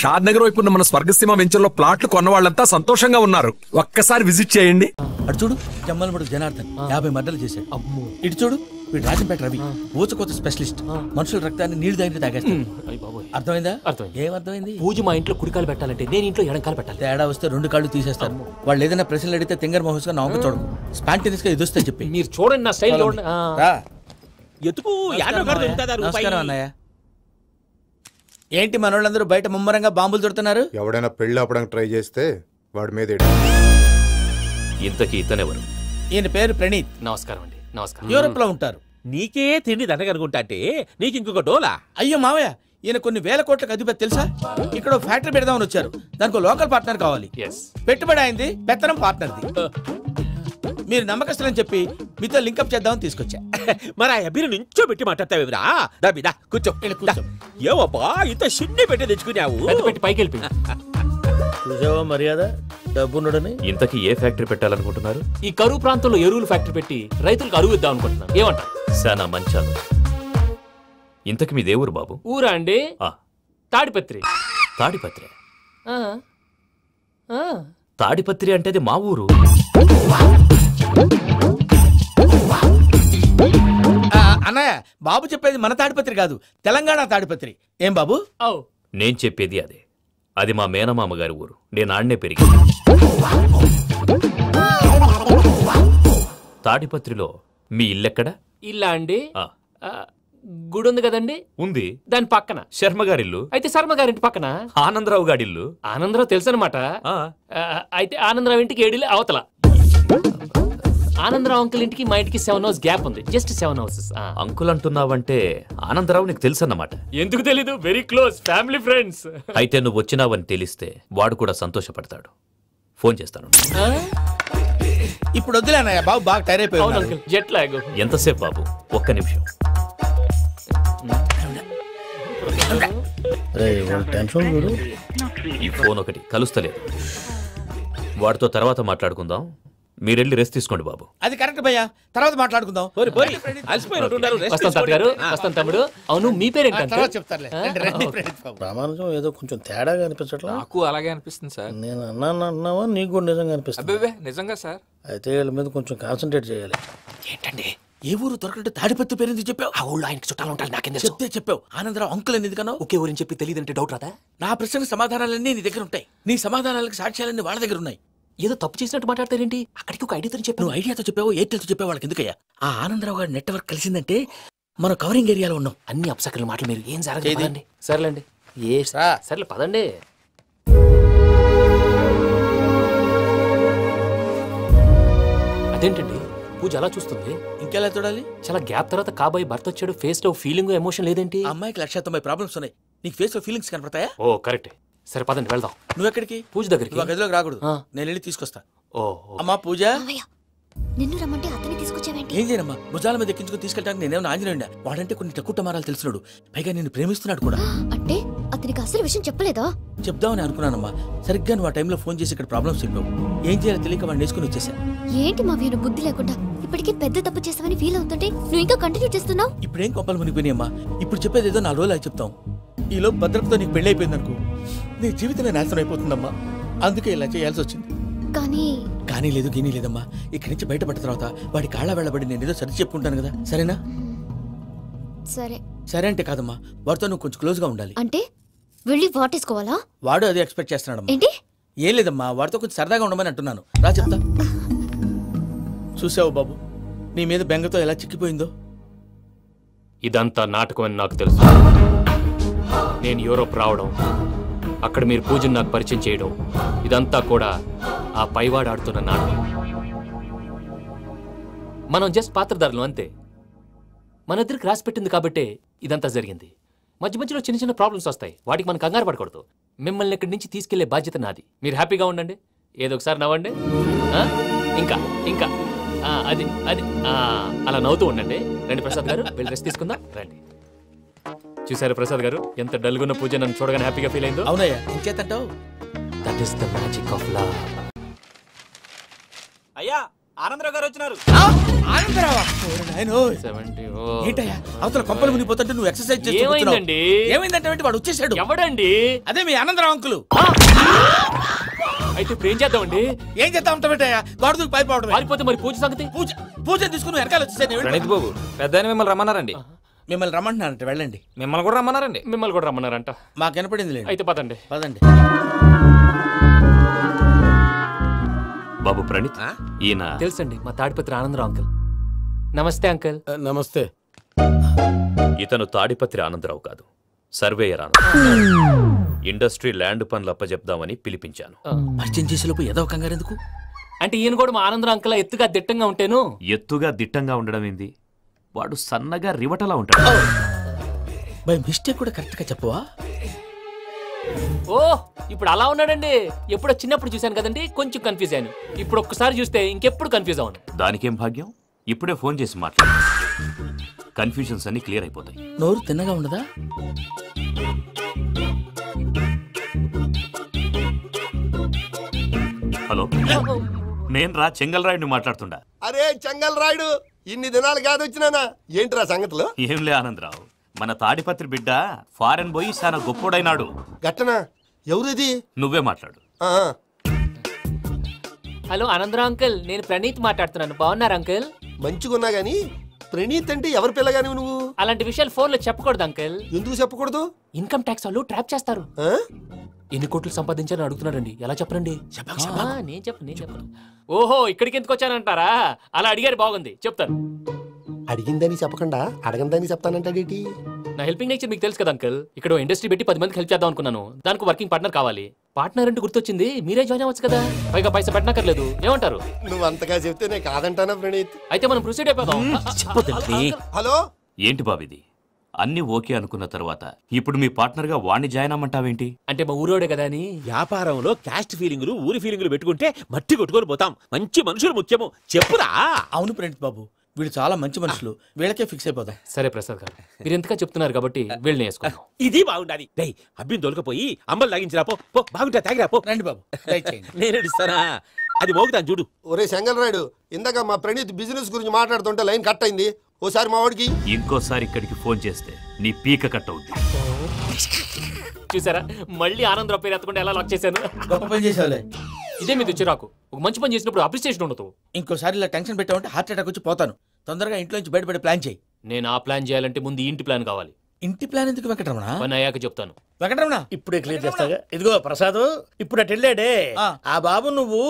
షాద్ నగర్ వైపు ఉన్న మన స్వర్గసీమ వెంచర్లో ప్లాట్లు కొన్న వాళ్ళంతా సంతోషంగా ఉన్నారు. ఒక్కసారి విజిట్ చేయండి. అటు చూడు, జమ్మలమడు జనార్దన్ 50 మర్డర్లు చేశాడు. ఇటు చూడు, వీడు రాజంపేట రవి ఊచకోత స్పెషలిస్ట్. మనుషుల రక్తాన్ని నీళ్లు తాగితే తాగేస్తాడు. అర్థమైందా? ఏమర్థమైంది? పూజ మా ఇంట్లో కుడికాలు పెట్టాలంటే నేను ఇంట్లో ఎడంకాలు పెట్టాలి. తేడా వస్తే 2 కాళ్ళు తీసేస్తారు. వాళ్ళు ఏదైనా ప్రశ్నలు అడిగితే తింగర్ మహోస్ గా నవ్వు చూడకు. స్పాంటినియస్ గా ఎదుస్తా చెప్పి మీరు చూడండి నా స్టైల్ చూడండి. ఎతుకు అన్నయ్య. ఏంటి మనోళ్ళందరూ బయట ముమ్మరంగా బాంబులు దొరుకుతున్నారు? ఎవడైనా పెళ్లి ఆపడానికి ట్రై చేస్తే వాడి మీద. ఇంతకీ ఇతనెవరు? ఈయన పేరు ప్రణీత్. నమస్కారం అండి. నమస్కారం. యూరోప్ లో ఉంటారు. నీకే తిండి దండగనుకుంటా అంటే నీకు ఇంకొక డోలా? అయ్యో మావయ్య, ఈయన కొన్ని వేల కోట్లకు అధిపతి తెలుసా? ఇక్కడ ఫ్యాక్టరీ పెడదామని వచ్చారు. దానికి లోకల్ పార్ట్నర్ కావాలి. పెట్టుబడి అయింది, పెత్తనం పార్ట్నర్ది. మీరు నమ్మకస్తులని చెప్పి మీతో లింకప్ చేద్దామని తీసుకొచ్చా. మరి ఆ అబ్బిని నుంచో పెట్టి మాట్లాడతావురా? దాబిదా కూర్చో. ఏవబ్బా ఇంత సిడ్ని పెట్టి తెచ్చుకున్నావు? పెట్టి పైకి వెళ్ళి చూసావా మర్యాద డబ్బున్నడని. ఇంతకీ ఏ ఫ్యాక్టరీ పెట్టాలనుకుంటున్నారు? ఈ కరువు ప్రాంతంలో ఎరువులు ఫ్యాక్టరీ పెట్టి రైతులకు అరువు ఇద్దాం అనుకుంటున్నాను. ఏమంటారు? శానా మంచాలు. ఇంతకి మీ దేవురు బాబు? ఊరా అండి? తాడిపత్రి. తాడిపత్రి? తాడిపత్రి అంటే అది మా ఊరు. అన్నయ్య, బాబు చెప్పేది మన తాడిపత్రి కాదు, తెలంగాణ తాడిపత్రి. ఏం బాబు? నేను చెప్పేది అదే. అది మా మేనమామ గారి ఊరు. నేను ఆడనే పెరిగాను. తాడిపత్రిలో మీ ఇల్లెక్కడ? ఇల్లా అండి? గుడి ఉంది కదండి. ఉంది. దాని పక్కన శర్మ గారిల్లు. అయితే శర్మ గారింటి పక్కన ఆనందరావు గారిల్లు. ఆనందరావు తెలుసు అనమాట. అయితే ఆనందరావు ఇంటికి 7 అవతల. ఆనందరావు అంకుల్ ఇంటికి మా ఇంటికి 7 houses గ్యాప్ ఉంది. Just 7 houses. అంకుల్ అంటున్నావంటే ఆనందరావు నీకు తెలుసు అన్నమాట. ఎందుకు తెలీదు? Very close family friends. అయితే నువ్వు వచ్చినావని తెలిస్తే వాడు కూడా సంతోషపడతాడు. ఫోన్ చేస్తాను. ఇప్పుడు వద్దులే అన్నయ్య, బాబు బాగా టైర్ అయిపోయాడు. Jet lag. ఎంతసేపు బాబు? ఒక్క నిమిషం. ఈ ఫోన్ ఒకటి కలుస్తలేదు. వాడితో తర్వాత మాట్లాడుకుందాం. మీరెళ్ళి రెస్ట్ తీసుకోండి బాబు. అది కరెక్ట్ భయ్యా, తర్వాత మాట్లాడుకుందాం. వస్తాను తమ్ముడు. అవును, మీ పేరేంటి? ప్రామాణికం ఏదో కొంచెం తేడాగా అనిపించట్లా? నాకు అలాగే అనిపిస్తుంది సార్. నేను అన్నావా నీకు కూడా నిజంగా అనిపిస్తుంది? నిజంగా సార్. అయితే వీళ్ళ మీద కొంచెం కాన్సన్ట్రేట్ చేయాలి. ఏంటండి ఏ ఊరు దొరకట్టు తాడిపత్రి పేరు ఎందుకు చెప్పావు? ఆ ఊళ్ళో ఆయనకి చుట్టాలు ఉంటారు. నాకేం చెప్తే చెప్పావు. ఆనందరావు అంకుల్ అని ఎందుకన్నావు? ఒకే ఊరిని చెప్పి తెలియదంటే డౌట్ రాదా? నా ప్రశ్నకు సమాధానాలన్నీ నీ దగ్గర ఉంటాయి. నీ సమాధానాలకు సాక్ష్యాలన్నీ వాళ్ళ దగ్గర ఉన్నాయి. ఏదో తప్పు చేసినట్టు మాట్లాడతారేంటి? అక్కడికి ఒక ఐడియాతో చెప్పావు. నువ్వు ఐడియాతో చెప్పావు, ఎయిర్టెల్తో చెప్పావు, వాళ్ళకి ఎందుకయ్యా? ఆ ఆనందరావు గారి నెట్వర్క్ కలిసిందంటే మనం కవరింగ్ ఏరియాలో ఉన్నాం. అన్ని అప్సకల మాటలు మీరు ఏం జరగదండి. సర్లేండి. సర్లే పదండి. అదేంటండి పూజ అలా చూస్తుంది? ఇంకెలా చూడాలి? చాలా గ్యాప్ తర్వాత కాబోయే భర్త వచ్చాడు. ఫేస్ లో ఫీలింగ్ ఎమోషన్ లేదేంటి? అమ్మాయికి 190 ప్రాబ్లమ్స్ ఉన్నాయి. నీకు ఫేస్ లో ఫీలింగ్స్ కనపడతాయా? ఓ కరెక్ట్. సరే పదండి వెళ్దాం. నువ్వు ఎక్కడికి? పూజ దగ్గరికి. గదిలోకి రాకూడదు, నేను వెళ్ళి తీసుకొస్తా. ఓ అమ్మా పూజ, నిన్ను రమ్మంటే అతన్ని తీసుకొచ్చావేంటి? ఏం చేయనమ్మా, భుజాల మీద ఎక్కించుకుని తీసుకెళ్ళడానికి నేనేమన్నా ఆంజనేయుడా? వాడంటే కొన్ని తక్కువ టమారాలు తెలిసినాడు, పైగా నేను ప్రేమిస్తున్నాడు కూడా. అంటే అతనికి అసలు విషయం చెప్పలేదా? చెప్దామని అనుకున్నానమ్మా. సరిగ్గా నువ్వు ఆ టైంలో ఫోన్ చేసి ఇక్కడ ప్రాబ్లమ్స్ చెప్పావు. ఏం చేయాలో తెలియక వాడిని వేసుకుని వచ్చేసా. ఏంటి మా వీరు బుద్ధి లేకుండా ఇప్పటికీ పెద్ద తప్పు చేసావని ఫీల్ అవుతుంటే నువ్వు ఇంకా కంటిన్యూ చేస్తున్నావు? ఇప్పుడేం కొప్పలు మునిగిపోయినాయమ్మా. ఇప్పుడు చెప్పేది ఏదో 4 రోజులు చెప్తాం. ఈలో భద్రతతో నీకు పెళ్లి అయిపోయింది అనుకో, నీ జీవితమే నాశనం అయిపోతుందమ్మా. అందుకే ఇలా చేయాల్సి వచ్చింది. కానీ లేదు గీనీ లేదమ్మా. ఇక్కడి నుంచి బయటపడ్డ తర్వాత వాడి కాళ్ళ వెళ్ళబడి నేను ఏదో సరి చెప్పుకుంటాను కదా, సరేనా? సరే అంటే కాదమ్మా, వాడితో నువ్వు కొంచెం క్లోజ్ గా ఉండాలి. అంటే వెళ్ళి వాటేసుకోవాలా? వాడు అదే ఎక్స్పెక్ట్ చేస్తున్నాడమ్మా. ఏంటి? ఏం లేదమ్మా, వాడితో కొంచెం సరదాగా ఉండమని అంటున్నాను. రా చెప్తా. చూసావు బాబు, నీ మీద బెంగతో ఎలా చిక్కిపోయిందో. ఇదంతా నాటకం అని నాకు తెలుసు. నేను యూరోప్ రావడం, అక్కడ మీరు పూజను నాకు పరిచయం చేయడం, ఇదంతా కూడా ఆ పైవాడు ఆడుతున్న నాటకం. మనం జస్ట్ పాత్రధారులు అంతే. మన ఇద్దరికి రాసి పెట్టింది కాబట్టే ఇదంతా జరిగింది. మధ్య మధ్యలో చిన్న చిన్న ప్రాబ్లమ్స్ వస్తాయి, వాటికి మనం కంగారు పడకూడదు. మిమ్మల్ని ఇక్కడి నుంచి తీసుకెళ్లే బాధ్యత నాది. మీరు హ్యాపీగా ఉండండి, ఏదో ఒకసారి నవ్వండి. ఇంకా ఇంకా అది అది అలా నవ్వుతూ ఉండండి. రండి ప్రసాద్ గారు, వెళ్ళి రెస్ట్ తీసుకుందాం రండి. చూసారు ప్రసాద్ గారు, ఎంత డల్గున్న పూజ నన్ను చూడగానే హ్యాపీగా ఫీల్ అయిందో. అవునయ్యా, ఇంకేతంటావు? That is the magic of love. అయ్యా ఆనందరావు గారు వచ్చినారు. ఆనందరావా? ఓరి నాయనో. ఏంటయ్యా అవతల కొంపలు మునిగిపోతుంటే నువ్వు ఎక్సర్సైజ్ చేస్తూ ఏమైందండి? ఏమైందంటే వాడు వచ్చేసాడు. ఎవడండి? అదే మీ ఆనందరావు అంకులు. అయితే ఇప్పుడు ఏం చేద్దామండి? ఏం చేస్తా ఉంటావేటయ్యా? గొడవకు పైపోవడం. పారిపోతే మరి పూజ సంగతి? పూజ తీసుకుని వెనకాల వచ్చేసాను. ప్రణీత్ బాబు పెద్ద మిమ్మల్ని రమ్మన్నారండి. మిమ్మల్ని రమ్మంటున్నారంట, వెళ్ళండి. మిమ్మల్ని కూడా రమ్మన్నారండి. మిమ్మల్ని కూడా రమ్మన్నారంట. మాకు వినపడింది లేదు. అయితే పదండి. పదండి. బాబు ప్రణీత్, ఈయన తెలుసండి, మా తాడిపత్రి ఆనందరావు అంకుల్. నమస్తే అంకుల్. నమస్తే. ఇతను తాడిపత్రి ఆనందరావు కాదు, సర్వేయర్ ఆనందరావు. ఇండస్ట్రీ ల్యాండ్ పనులు అప్పచెప్దామని పిలిపించాను. పరిచయం చేసేలోపు ఏదో కంగారు ఎందుకు? అంటే ఈయన కూడా మా ఆనందరావు అంకుల్ ఎత్తుగా దిట్టంగా ఉంటాను. ఎత్తుగా దిట్టంగా ఉండడం ఏంది, వాడు సన్నగా రివటలా ఉంటాడు. బై మిస్టేక్ కూడా కరెక్ట్ గా చెప్పవా? ఓ ఇప్పుడు అలా ఉన్నాడండి. ఎప్పుడో చిన్నప్పుడు చూశాను కదండి, కొంచెం కన్ఫ్యూజ్ అయ్యాను. ఇప్పుడు ఒక్కసారి చూస్తే ఇంకెప్పుడు కన్ఫ్యూజ్ అవ్వను. దానికేం భాగ్యం, ఇప్పుడే ఫోన్ చేసి మాట్లాడు. కన్ఫ్యూజన్స్ అన్ని క్లియర్ అయిపోతాయి. నోరు తిన్నగా ఉండదా? హలో, నేను రా చెంగల్ రాయుడిని మాట్లాడుతుండా. అరే చెంగల్ రాయుడు, ఇన్ని దినాలు కాదు వచ్చినానా? ఏంట్రా సంగతులు? ఏంలే ఆనందరావు, మన తాడిపత్రి బిడ్డ ఫారెన్ పోయి చాలా గొప్పోడైనాడు. గట్టనా? ఎవరిది? నువ్వే మాట్లాడు. హలో ఆనందరావు అంకుల్, నేను ప్రణీత్ మాట్లాడుతున్నాను. బాగున్నారు అంకుల్? మంచిగున్నా గాని ప్రణీత్ అంటే ఎవరి పిల్లగాని నువ్వు? అలాంటి విషయాలు ఫోన్ లో చెప్పకూడదు అంకుల్. ఎందుకు చెప్పకూడదు? ఇన్కమ్ ట్యాక్స్ వాళ్ళు ట్రాప్ చేస్తారు. ఎన్ని కోట్లు సంపాదించాలని అడుగుతున్నాడండి. ఎలా చెప్పరండి? నేను చెప్పను. ఓహో, ఇక్కడికి ఎందుకు వచ్చానంటారా? అలా అడిగారు, బాగుంది, చెప్తాను. అడిగిందని చెప్పకుండా అడగందని చెప్తానంటాడేటి? నా హెల్పింగ్ నేచర్ మీకు తెలుసు కదా అంకుల్. ఇక్కడ ఇండస్ట్రీ పెట్టి 10 మందికి హెల్ప్ చేద్దాం అనుకున్నాను. దానికి వర్కింగ్ పార్ట్నర్ కావాలి. పార్ట్నర్ అంటే గుర్తొచ్చింది, మీరే జాయిన్ అవ్వచ్చు కదా. పైగా పైసా పెట్టనక్కర్లేదు. ఏమంటారు? నువ్వు అంతగా చెప్తే నేను కాదంటానా ప్రణీత్? అయితే మనం ప్రొసీడ్ అయిపోదాం. హలో, ఏంటి బాబిది? అన్ని ఓకే అనుకున్న తర్వాత ఇప్పుడు మీ పార్ట్నర్ గా వాణ్ణి జాయిన్ అమ్మంటావేంటి? అంటే మా ఊరోడే కదా అని. వ్యాపారంలో క్యాస్ట్ ఫీలింగులు, ఊరి ఫీలింగులు పెట్టుకుంటే మట్టి కొట్టుకొని పోతాం. మంచి మనుషులు ముఖ్యము. చెప్పురా. అవును ప్రణీత్ బాబు, వీళ్ళు చాలా మంచి మనుషులు. వీళ్ళకే ఫిక్స్ అయిపోతాం. సరే ప్రసాద్ గారు, మీరు ఎంతగా చెప్తున్నారు కాబట్టి వీళ్ళని వేసుకుందాం. ఇది బాగుండాలి. డై అబ్బిని దొలకపోయి అమ్మలు లాగించిరా పో. బాగుంటా, తాగిరా పో. రండి బాబు, నేను ఇస్తానా? అది మోగుతాను చూడు. ఒరే చెంగల్ రాయుడు, ఇందాక మా ప్రణీత్ బిజినెస్ గురించి మాట్లాడుతుంటే లైన్ కట్ అయింది. ఓసారి మా వాడికి ఇంకోసారి ఇక్కడికి ఫోన్ చేస్తే నీ పీక కట్ అవుద్ది. చూసారా, మళ్ళీ ఆనందరావు పేరు ఎత్తకుండా ఎలా లాక్ చేశాను. గొప్ప పని చేసేవాళ్ళే. ఇదే మీద చిరాకు. ఒక మంచి పని చేసినప్పుడు అప్రిసియేషన్ ఉండదు. ఇంకోసారి ఇలా టెన్షన్ పెట్టామంటే హార్ట్ అటాక్ వచ్చి పోతాను. తొందరగా ఇంట్లో నుంచి బయటపడే ప్లాన్ చేయి. నేను ఆ ప్లాన్ చేయాలంటే ముందు ఇంటి ప్లాన్ కావాలి. ఇంటి ప్లాన్ ఎందుకు వెంకటరమణ? పని అయ్యాక చెప్తాను. వెంకటరమణ ఇప్పుడే క్లియర్ చేస్తాగా. ఇదిగో ప్రసాద్, ఇప్పుడు అటు వెళ్ళాడే ఆ బాబు, నువ్వు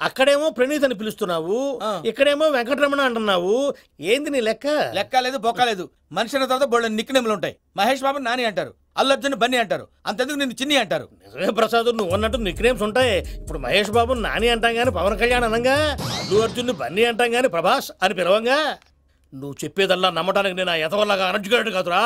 అక్కడేమో ప్రణీత్ అని పిలుస్తున్నావు, ఇక్కడేమో వెంకటరమణ అంటున్నావు. ఏంది నీ లెక్క? లెక్క లేదు, బొక్క లేదు. మనిషి అన్న తర్వాత బోళ్ళ నిక్నెములు ఉంటాయి. మహేష్ బాబు నాని అంటారు, అల్లు అర్జున్ బన్నీ అంటారు, అంతెందుకు నిన్ను చిన్ని అంటారు. నిజమే ప్రసాద్, నువ్వు అన్నట్టు నిక్నేమ్స్ ఉంటాయి. ఇప్పుడు మహేష్ బాబు నాని అంటాం గాని పవన్ కళ్యాణ్ అనంగా, అల్లు అర్జున్ బన్నీ అంటాం గాని ప్రభాస్ అని పిలవంగా. నువ్వు చెప్పేదల్లా నమ్మటానికి నేను ఆ ఎతవల్లాగా అనర్జుగాడు కాదురా.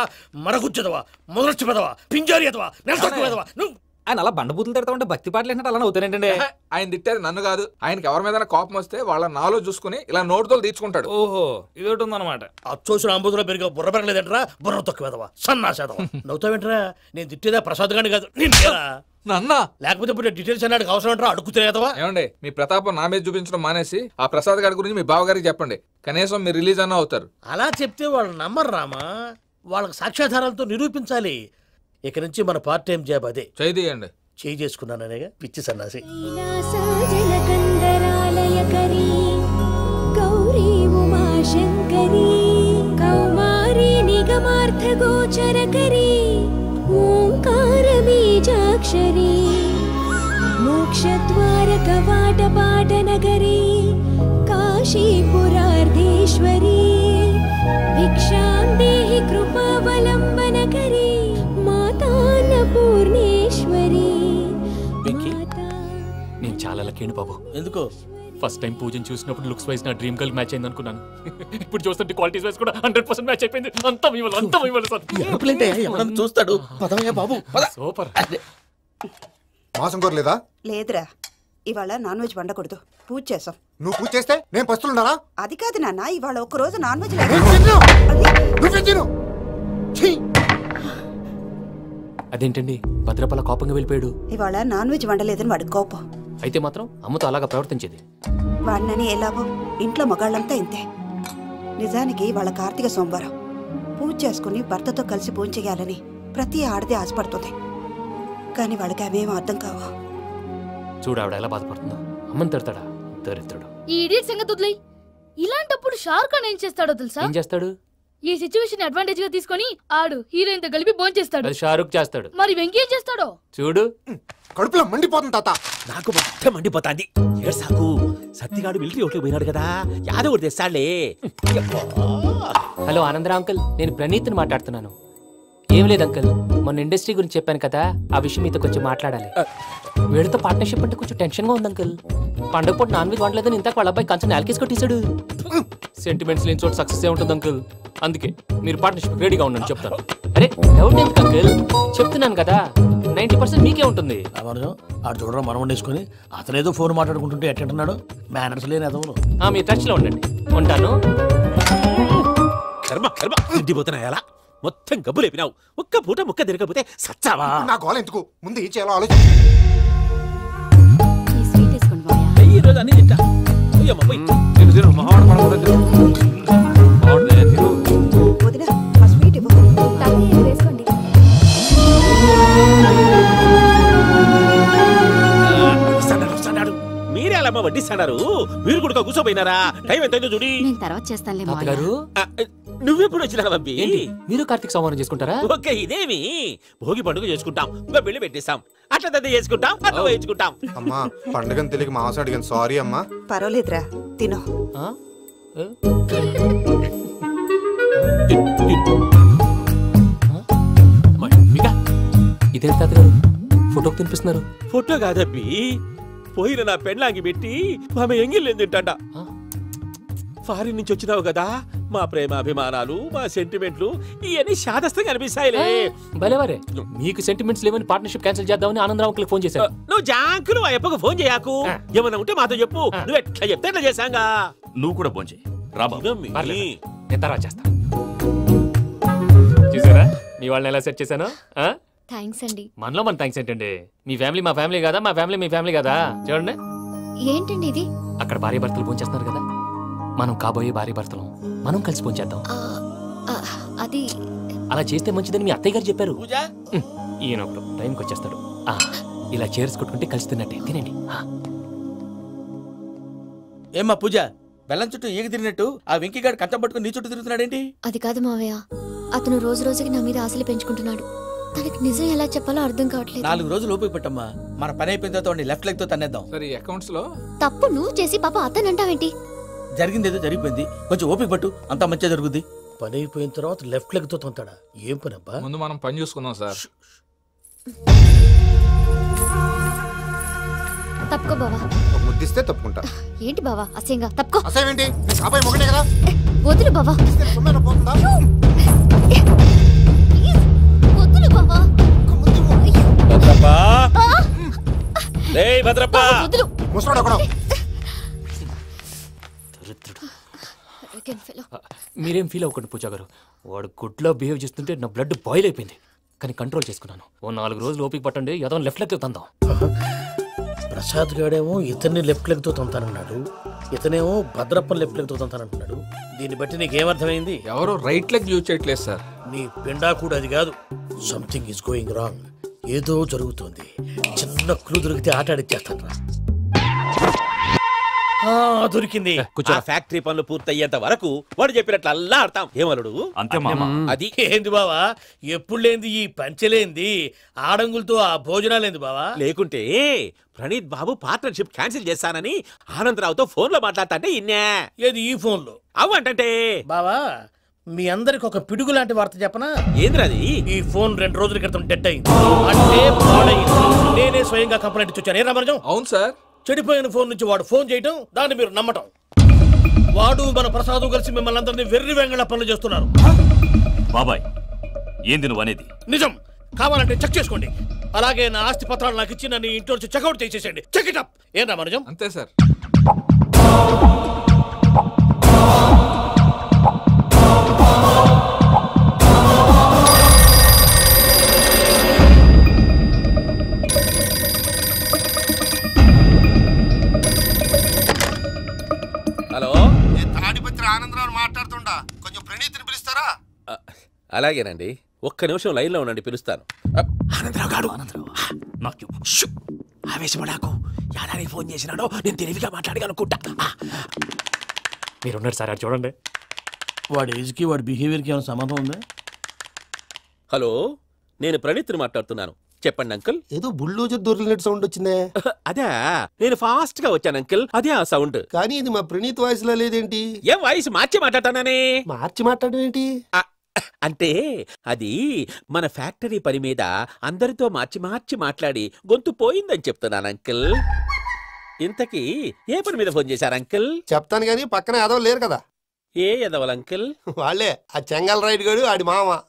మరగుచ్చదవా, మొదలచ్చి పెదవా, పింజారి ఎదవా, నెలసొక్కుదవా. నువ్వు ఆయన అలా బండబూతులు తిడతా ఉంటే భక్తి పాటలు ఏంటంటే అలా అవుతానంటే. ఆయన తిట్టేది నన్ను కాదు, ఆయనకి ఎవరి మీద కోపం వస్తే వాళ్ళ నాలో చూసుకుని ఇలా నోటుతో తీర్చుకుంటాడు. ఓహో, ఇదొకటి ఉందన్నమాట. అచ్చోసిన అంబుధులో పెరిగా బుర్ర పెరగలేదంటరా. బుర్ర తొక్కువేదవా, సన్నాసేదవా. నవ్వుతావేంట్రా? నేను తిట్టేదా ప్రసాద్ గాని కాదు, నన్నా. లేకపోతే ఇప్పుడు డీటెయిల్స్ అన్నాడు అవసరం అంటారా? అడుగుతాయేదవా. ఏమండి, మీ ప్రతాపం నా మీద చూపించడం మానేసి ఆ ప్రసాద్ గారి గురించి మీ బావగారికి చెప్పండి. కనీసం మీరు రిలీజ్ అన్న అవుతారు. అలా చెప్తే వాళ్ళు నమ్మరు రామా. వాళ్ళకి సాక్ష్యాధారాలతో నిరూపించాలి. ఇక నుంచి మన పార్ట్ టైం జాబ్ అదే. చేయండి. చేయి చేసుకున్నాననేగా పిచ్చి సన్నాసి. గౌరీ ఉమాశంకరీ కౌమారీ నిగమార్థగోచరకరీ ఓంకార బీజాక్షరీ మోక్షద్వారక వాటపాటనగరీ కాశీపురార్ధేశ్వరీ భిక్షాం దేహి కృపావలంబనకరీ మాతాన్నపూర్ణేశ్వరీ. నేను చాలా లక్కీని బాబు. ఎందుకో? ఫస్ట్ టైం పూజను చూసినప్పుడు లుక్స్ వైజ్ నా డ్రీమ్ గర్ల్ మ్యాచ్ అయింది అనుకున్నాను. ఇప్పుడు చూస్తుంటే క్వాలిటీస్ వైజ్ కూడా 100% మ్యాచ్ అయిపోయింది. అంతా ఇవ్వాలి సార్. చూస్తాడు. పదవయ్యా బాబు, సూపర్. మాసం కోరలేదా? లేదురా, ఇవాళ నాన్ వెజ్ వండకూడదు, పూజ చేసాం. నువ్వు పూజ చేస్తే నేను పస్తులున్నారా? అది కాదు నాన్న, ఇవాళ ఒక రోజు నాన్ వెజ్ అదేంటండి, భద్రపల కోపంగా వెళ్ళిపోయాడు. ఇవాళ నాన్ వెజ్ వండలేదని వాడి కోపం. అయితే మాత్రం అమ్మతో అలాగా ప్రవర్తించేది. వాడినని ఎలాగో ఇంట్లో మగాళ్ళంతా ఇంతే. నిజానికి వాళ్ళ కార్తీక సోమవారం పూజ చేసుకుని భర్తతో కలిసి పూజ చేయాలని ప్రతి ఆడది ఆశపడుతుంది. కానీ వాళ్ళకి అవేం అర్థం కావు. చూడు ఆవిడ ఎలా బాధపడుతుందో. అమ్మని తిడతాడా దరిద్రుడు. ఈ ఇడియట్ సంగతి వదిలేయ్. ఇలాంటప్పుడు షారుఖ్ ఖాన్ ఏం చేస్తాడో తెలుసా? ఏం చేస్తాడు? ఈ సిచ్యువేషన్ అడ్వాంటేజ్ గా తీసుకొని ఆడు హీరోయిన్ తో కలిపి బోన్ చేస్తాడు. అది షారుఖ్ చేస్తాడు. మరి వెంకీ ఏం చేస్తాడో చూడు. కడుపులో మండిపోతుంది తాత. నాకు మొత్తం మండిపోతాంది. ఏడ్సాకు. సత్తిగాడు మిలిటరీ ఒకటి పోయినాడు కదా, యాదవ్ ఒకటి తెస్తాడులే. హలో ఆనందరా అంకుల్, నేను ప్రణీత్ని మాట్లాడుతున్నాను. ఏం లేదు అంకుల్, మొన్న ఇండస్ట్రీ గురించి చెప్పాను కదా, ఆ విషయం మీతో కొంచెం మాట్లాడాలి. వీడితో పార్ట్నర్షిప్ అంటే కొంచెం టెన్షన్ గా ఉంది అంకుల్. పండుగ పూట నాన్ వెజ్ వండలేదని ఇంతకు వాళ్ళ అబ్బాయి కంచెం నేలకేసి కొట్టేశాడు. సెంటిమెంట్స్ లేని చోట సక్సెస్ ఏ ఉంటుంది అంకుల్. అందుకే మీరు పార్ట్నర్షిప్ రెడీగా ఉండండి చెప్తాను. అరే డౌట్ ఎందుకు అంకుల్, చెప్తున్నాను కదా 90% మీకే ఉంటుంది. ఆడు చూడడం మనం వండేసుకుని అతనేదో ఫోన్ మాట్లాడుకుంటుంటే ఎట్టంటున్నాడు. మేనర్స్ లేని అదవులు. మీ టచ్ లో ఉండండి. ఉంటాను. కర్మ కర్మ తిండిపోతున్నా ఎలా మొత్తం గబ్బు లేపినావు. ఒక్క పూట ముక్క తిరగకపోతే సచ్చావా? నా గోల ఎందుకు, ముందు ఏం చేయాలో ఆలోచించు. ఈ రోజు అన్ని తింటా. పోయమ్మ, పోయ్. వదినా ఆ స్వీట్ ఇవ్వు. వేసుకోండి. మీరే అలా వడ్డిస్తాడారు. మీరు కూడా కూర్చోపోయినారా? టైం ఎంతైందో చూడి. నేను తర్వాత చేస్తానులే మావయ్య. గారు నువ్వెప్పుడు వచ్చినా బంబి? మీరు కార్తీక్ సంహారం చేసుకుంటారా? ఓకే, ఇదేమి భోగి పండుగ చేసుకుంటాం, ఇంకా పెళ్లి పెట్టేస్తాం, అట్లా దద్ద చేసుకుంటాం, అట్లా వేయించుకుంటాం. అమ్మా పండుగని తెలియక మాంసం అడిగాను, సారీ అమ్మా. పర్వాలేదురా, తిను. ఇదేంటి తాతగారు ఫోటోకి తినిపిస్తున్నారు? ఫోటో కాదబ్బి, పోయిన నా పెళ్ళాంగి పెట్టి ఆమె ఎంగిల్లేం తింటాడ. ఫారిన్ నుంచి వచ్చినావు కదా, మా ప్రేమ అభిమానాలు, మా సెంటిమెంట్లు ఇవన్నీ శాదస్తంగా అనిపిస్తాయిలే. భలేవారే, మీకు సెంటిమెంట్స్ లేవని పార్ట్నర్షిప్ క్యాన్సిల్ చేద్దామని ఆనందరావుకి ఫోన్ చేశాను. నువ్వు జాంకులు ఆ ఎప్పకు ఫోన్ చేయకు. ఏమన్నా ఉంటే మాతో చెప్పు. నువ్వు ఎట్లా చెప్తే ఎట్లా చేశాంగా. నువ్వు కూడా ఫోన్ చేయి. నేను తర్వాత చేస్తా. చూసారా మీ వాళ్ళని ఎలా సెట్ చేశాను? థ్యాంక్స్ అండి. మనలో మన థ్యాంక్స్ ఏంటండి? మీ ఫ్యామిలీ మా ఫ్యామిలీ కదా, మా ఫ్యామిలీ మీ ఫ్యామిలీ కదా. చూడండి ఏంటండి ఇది? అక్కడ భార్య భర్తలు ఫోన్ చేస్తున్నారు కదా, మనం కాబోయే భార్య భర్తలు మనం కలిసి ఫోన్ చేద్దాం. అది అలా చేస్తే మంచిదని మీ అత్తయ్య గారు చెప్పారు. ఈయన ఒకడు టైంకి వచ్చేస్తాడు. ఇలా చేర్స్ కొట్టుకుంటే కలిసి తిన్నట్టే. తినండి. ఏమ్మా పూజ, బెల్లం చుట్టూ ఈగ తిరిగినట్టు ఆ వెంకీగాడు కంచం పట్టుకుని నీ చుట్టూ తిరుగుతున్నాడేంటి? అది కాదు మావయ్య, అతను రోజు రోజుకి నా మీద ఆశలు పెంచుకుంటున్నాడు. తనకి నిజం ఎలా చెప్పాలో అర్థం కావట్లేదు. 4 రోజులు ఓపిక పట్టమ్మా, మన పని అయిపోయిన తర్వాత లెఫ్ట్ లెగ్ తో తన్నేద్దాం. సరే అకౌంట్స్ లో తప్పు నువ్వు చేసి పాప అతను అంటావేంటి? జరిగిందేదో జరిగిపోయింది, కొంచెం ఓపిక పట్టు, అంతా మంచిగా జరుగుద్ది. పని అయిపోయిన తర్వాత లెఫ్ట్ లెగ్ తో తొంతాడా? ఏం పని అబ్బా? ముందు మనం పని చూసుకుందాం సార్. తప్పుకో బావా. ముద్దిస్తే తప్పుకుంటా. ఏంటి బావా అసహ్యంగా? తప్పుకో. అసహ్యం ఏంటి? అబ్బాయి మొగనే కదా. వదులు బావా. పోతుందా? వదులు బావా. భద్రప్ప, రేయ్ భద్రప్ప. వదులు. ముసరాడు అక్కడ. మీరేం ఫీల్ అవ్వకండి పూజా గారు. వాడు గుడ్లో బిహేవ్ చేస్తుంటే నా బ్లడ్ బాయిల్ అయిపోయింది, కానీ కంట్రోల్ చేసుకున్నాను. ఓ 4 రోజులు ఓపిక పట్టండి, ఏదో లెఫ్ట్ లెగ్ తందాం. ప్రసాద్ గాడేమో ఇతన్ని లెఫ్ట్ లెగ్ తో తొంతానన్నాడు, ఇతనేమో భద్రప్పని లెఫ్ట్ లెగ్ తో తొంతానంటున్నాడు. దీన్ని బట్టి నీకేమర్థమైంది? ఎవరు రైట్ లెగ్ యూజ్ చేయట్లేదు సార్. నీ పిండా కూడా అది కాదు. Something is going wrong. ఏదో జరుగుతోంది. చిన్న క్లూ దొరికితే ఆట ఆడిచ్చేస్తాను రా. దొరికింది. ఆ ఫ్యాక్టరీ పనులు పూర్తయ్యేంత వరకు వాడు చెప్పినట్లు అల్లా ఆడతాం. ఏమలుడు అంతే మామ. అది ఏంది బావా, ఎప్పుడు లేంది ఈ పంచలేంది, ఆడంగులతో ఆ భోజనాలేంది బావా? లేకుంటే ప్రణీత్ బాబు పార్ట్నర్షిప్ క్యాన్సిల్ చేస్తానని ఆనందరావుతో ఫోన్ లో మాట్లాడతాంటే ఇన్నే. ఏది ఈ ఫోన్ లో? అవ్వంటే బావా, మీ అందరికి ఒక పిడుగు లాంటి వార్త చెప్పనా? ఏంద్రది? ఈ ఫోన్ 2 రోజుల క్రితం డెడ్ అయింది, అంటే పాడైంది. నేనే స్వయంగా కంప్లైంట్ ఇచ్చి వచ్చాను. ఏ రామరాజం? అవును సార్. చెడిపోయిన ఫోన్ నుంచి వాడు ఫోన్ చేయటం, దాన్ని మీరు నమ్మటం. వాడు మన ప్రసాదు కలిసి మిమ్మల్ని అందరినీ వెర్రి వెంగళ పనులు చేస్తున్నారు. బాబాయ్ ఏంది నువ్వు అనేది? నిజం. కావాలంటే చెక్ చేసుకోండి. అలాగే నా ఆస్తి పత్రాలు నాకు ఇచ్చి నన్ను ఇంట్లో నుంచి చెక్అౌట్ చేసేసండి. Check it up. ఏం రామరాజం? అంతే సార్. అలాగేనండి, ఒక్క నిమిషం లైన్లో ఉండండి, పిలుస్తాను. ఆనందరావు గాడు నాకు ఆవేశపడాకు. యాదానికి ఫోన్ చేసినాడో నేను తెలివిగా మాట్లాడి అనుకుంటా. మీరున్నారు సార్, చూడండి. వాడి ఏజ్కి వాడి బిహేవియర్కి ఏమైనా సంబంధం ఉందా? హలో, నేను ప్రణీత్ని మాట్లాడుతున్నాను. చెప్పండి అంకుల్. ఏదో బుల్డోజర్ దొరికినట్టు సౌండ్ వచ్చిందే. అదే, నేను ఫాస్ట్ గా వచ్చాను అంకుల్, అదే ఆ సౌండ్. కానీ ఇది మా ప్రణీత్ వాయిస్ లో లేదేంటి? ఏం వాయిస్ మార్చి మాట్లాడతానని? మార్చి మాట్లాడడం ఏంటి? అంటే అది మన ఫ్యాక్టరీ పని మీద అందరితో మార్చి మార్చి మాట్లాడి గొంతు పోయిందని చెప్తున్నాను అంకుల్. ఇంతకీ ఏ పని మీద ఫోన్ చేశారు అంకుల్? చెప్తాను గానీ పక్కన ఏదో లేరు కదా. ఏ ఎదవలు అంకుల్? వాళ్ళే ఆ చెంగల్ రైడ్ గడు ఆడి మామ.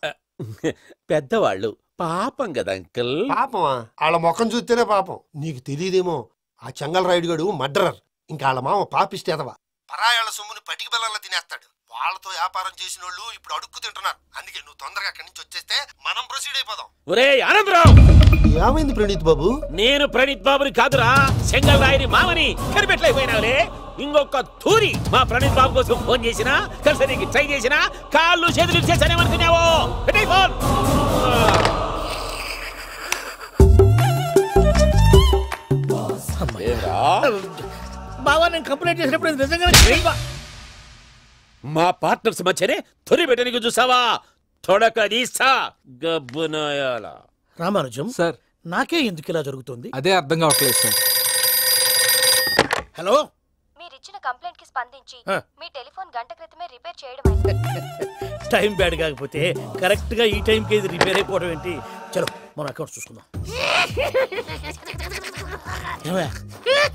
పెద్దవాళ్ళు, పాపం కదా అంకుల్. పాపమా? వాళ్ళ ముఖం చూస్తేనే పాపం. నీకు తెలియదేమో, ఆ చెంగల్ రైడ్ గడు మర్డరర్. ఇంకా వాళ్ళ మామ పాపిస్తేదవా. పరాయాళ్ళ సొమ్ముని పటికి బెల్లంలో తినేస్తాడు. వాళ్ళతో వ్యాపారం చేసిన వాళ్ళు ఇప్పుడు అడుక్కు తింటున్నారు. అందుకే నువ్వు తొందరగా అక్కడి నుంచి వచ్చేస్తే మనం ప్రొసీడ్ అయిపోదాం. ఒరే ఆనందరావు! ఏమైంది ప్రణీత్ బాబు? నేను ప్రణీత్ బాబుని కాదురా, చెంగల్ రాయని మామని. కనిపెట్టలేకపోయినావులే. ఇంకొక తూరి మా ప్రణీత్ బాబు కోసం ఫోన్ చేసినా, కలిసి నీకు ట్రై చేసినా, కాళ్ళు చేతులు చేశానేమనుకున్నావో. పెట్టే ఫోన్. బావా, నేను కంప్లైంట్ చేసినప్పుడు నిజంగానే మా పార్ట్నర్స్ మధ్యనే తొలి పెట్టడానికి చూసావా? తొడక తీస్తా గబ్బునాయాల. రామానుజం సార్, నాకే ఎందుకు ఇలా జరుగుతుంది? అదే అర్థం కావట్లేదు సార్. హలో, మీరిచ్చిన కంప్లైంట్ కి స్పందించి మీ టెలిఫోన్ గంట క్రితమే రిపేర్ చేయడం టైం బ్యాడ్ కాకపోతే కరెక్ట్ గా ఈ టైం కి రిపేర్ అయిపోవడం ఏంటి? చలో మన అకౌంట్ చూసుకుందాం.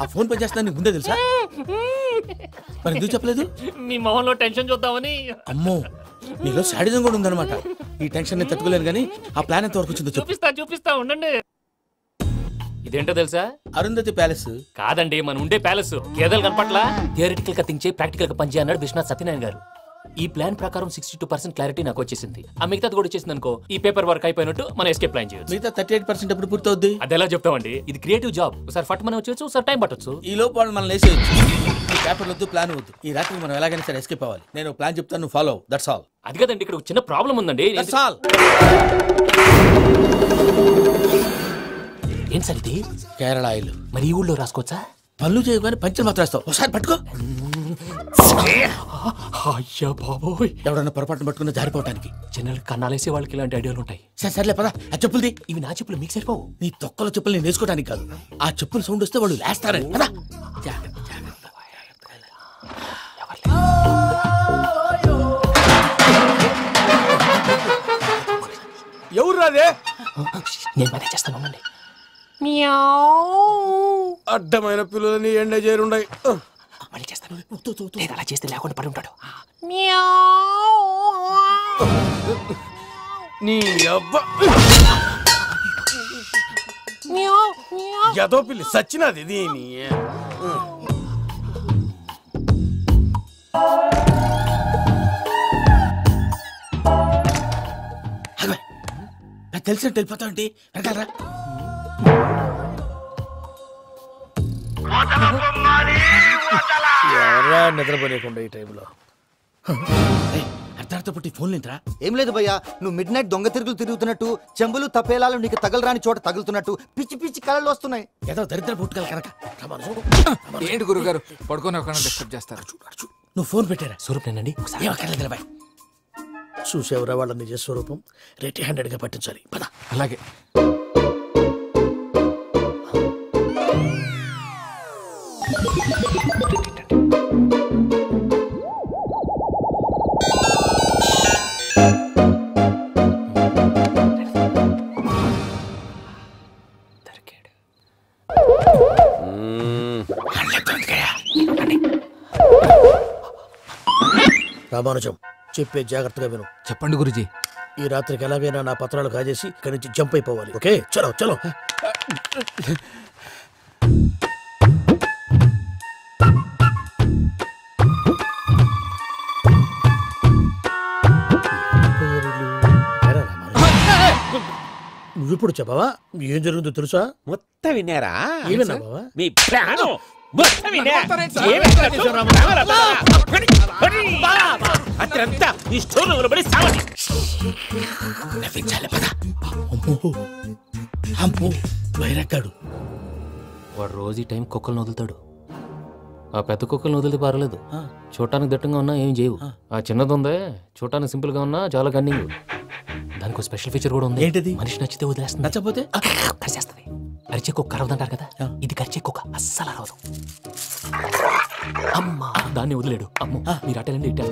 ఆ ఫోన్ పని చేస్తున్నా నీకు ముందే తెలుసా? మరి ఎందుకు చెప్పలేదు? మీ మొహంలో టెన్షన్ చూద్దామని. అమ్మో, నీలో శాడిజం కూడా ఉందన్నమాట. ఈ టెన్షన్ నేను తట్టుకోలేను కానీ ఆ ప్లాన్ ఎంత వరకు వచ్చిందో చెప్పు. చూపిస్తా ఉండండి. ఇదేంటో తెలుసా? అరుంధతి ప్యాలెస్ కాదండి, మనం ఉండే ప్యాలెస్. గేదెలు కనపట్లా? థియరిటికల్ గా థింక్ చేయి, ప్రాక్టికల్ గా పనిచేయ అన్నాడు విశ్వనాథ్ సత్యనారాయణ గారు. ఈ ప్లాన్ ప్రకారం 62% క్లారిటీ నాకు వచ్చేసింది. ఆ మిగతాది కూడా వచ్చేసింది అనుకో, ఈ పేపర్ వర్క్ అయిపోయినట్టు మనం ఎస్కేప్ ప్లాన్ చేయొచ్చు. మిగతా 38% ఎప్పుడు పూర్తవుద్ది? అది ఎలా చెప్తామండి? ఇది క్రియేటివ్ జాబ్. ఒకసారి ఫట్ మనం వచ్చేయచ్చు, ఒకసారి టైం పట్టొచ్చు. ఈ లోపు వాళ్ళు మనం లేసేయచ్చు. ఈ పేపర్ వద్దు, ప్లాన్ వద్దు. ఈ రాత్రికి మనం ఎలాగైనా సరే ఎస్కేప్ అవ్వాలి. నేను ప్లాన్ చెప్తాను, నువ్వు ఫాలో. That's all. అది కదండి, ఇక్కడ ఒక చిన్న ప్రాబ్లం ఉందండి. That's all. ఏం సార్ ఇది? కేరళ ఆయిల్. మరి ఈ ఊళ్ళో రాసుకోవచ్చా? పనులు చేయగానే పంచలు మాత్రం వేస్తావు. ఒకసారి పట్టుకో. అయ్యా బాబోయ్, ఎవడన్నా పొరపాటున పట్టుకున్న జారిపోవటానికి. జనరల్ కన్నాలేసే వాళ్ళకి ఇలాంటి ఐడియాలు ఉంటాయి. సర్లే పదా, ఆ చెప్పులది. ఇవి నా చెప్పులు, మీకు సరిపోవు. నీ తొక్కల చెప్పులు నేను వేసుకోవడానికి కాదు, ఆ చెప్పులు సౌండ్ వస్తే వాళ్ళు లేస్తారని. పదా. ఎవరు రాదే? నేను పదే చేస్తాను. అడ్డమైన పిల్లలని ఎండ చేరుండయి. మళ్ళీ చేస్తాను. అలా చేస్తే లేకుండా పడి ఉంటాడు. నీ అబ్బా ఎదో పిల్లి సచ్చినది దీని. తెలిసినట్టు వెళ్ళిపోతావు ఏంటి? వెనకాలరా. ఎవరా నిద్రపోలేకుండా ఈ టైంలో? అర్ధరాత్రి పుట్టి ఫోన్ లేంట్రా? ఏం లేదు భయ్యా, నువ్వు మిడ్ నైట్ దొంగ తిరుగులు తిరుగుతున్నట్టు, చెంబులు తపేలాలు నీకు తగలరాని చోట తగులుతున్నట్టు పిచ్చి పిచ్చి కళలు వస్తున్నాయి. ఏదో దరిద్ర పుట్టుకల కనుక. ఏంటి గురుగారు పడుకొని ఒక డిస్టర్బ్ చేస్తారు? నువ్వు ఫోన్ పెట్టారా? స్వరూపేనండి. చూసేవరా వాళ్ళ నిజ స్వరూపం. రెడీ హ్యాండెడ్ గా పట్టించాలి. పద. అలాగే. రామానుజం, చెప్పే జాగ్రత్తగా విను. చెప్పండి గురుజీ. ఈ రాత్రికి ఎలాగైనా నా పత్రాలు కాజేసి ఇక్కడి నుంచి జంప్ అయిపోవాలి. ఓకే, చలో చలో. నువ్విప్పుడు చెప్పవా ఏం జరుగుతుందో తెలుసా? మొత్తం విన్నారా? ఏమన్నా బావా? మీ ప్లాను మొత్తం విన్నా. అత్రంతా ఈ స్టోర్ రూమ్ లో పడి సావండి. నవ్వించాలి పద. అమ్మో అమ్మో వైరక్కాడు. వాడు రోజు ఈ టైం కుక్కలను వదులుతాడు. ఆ పెద్ద కుక్కలను వదిలితే పర్లేదు, చూడటానికి దట్టంగా ఉన్నా ఏం చేయవు. ఆ చిన్నది ఉందే చూడటానికి సింపుల్ గా ఉన్నా చాలా కన్నింగ్. దానికి స్పెషల్ ఫీచర్ కూడా ఉంది. ఏంటిది? మనిషి నచ్చితే వదిలేస్తుంది, నచ్చపోతే కరిచేస్తుంది. అరిచే కుక్క అరవదంటారు కదా, ఇది కరిచే కుక్క అస్సలు అరవదు. అమ్మా దాన్ని వదిలేడు. అమ్మో మీరు అటెండి ఇట్టే.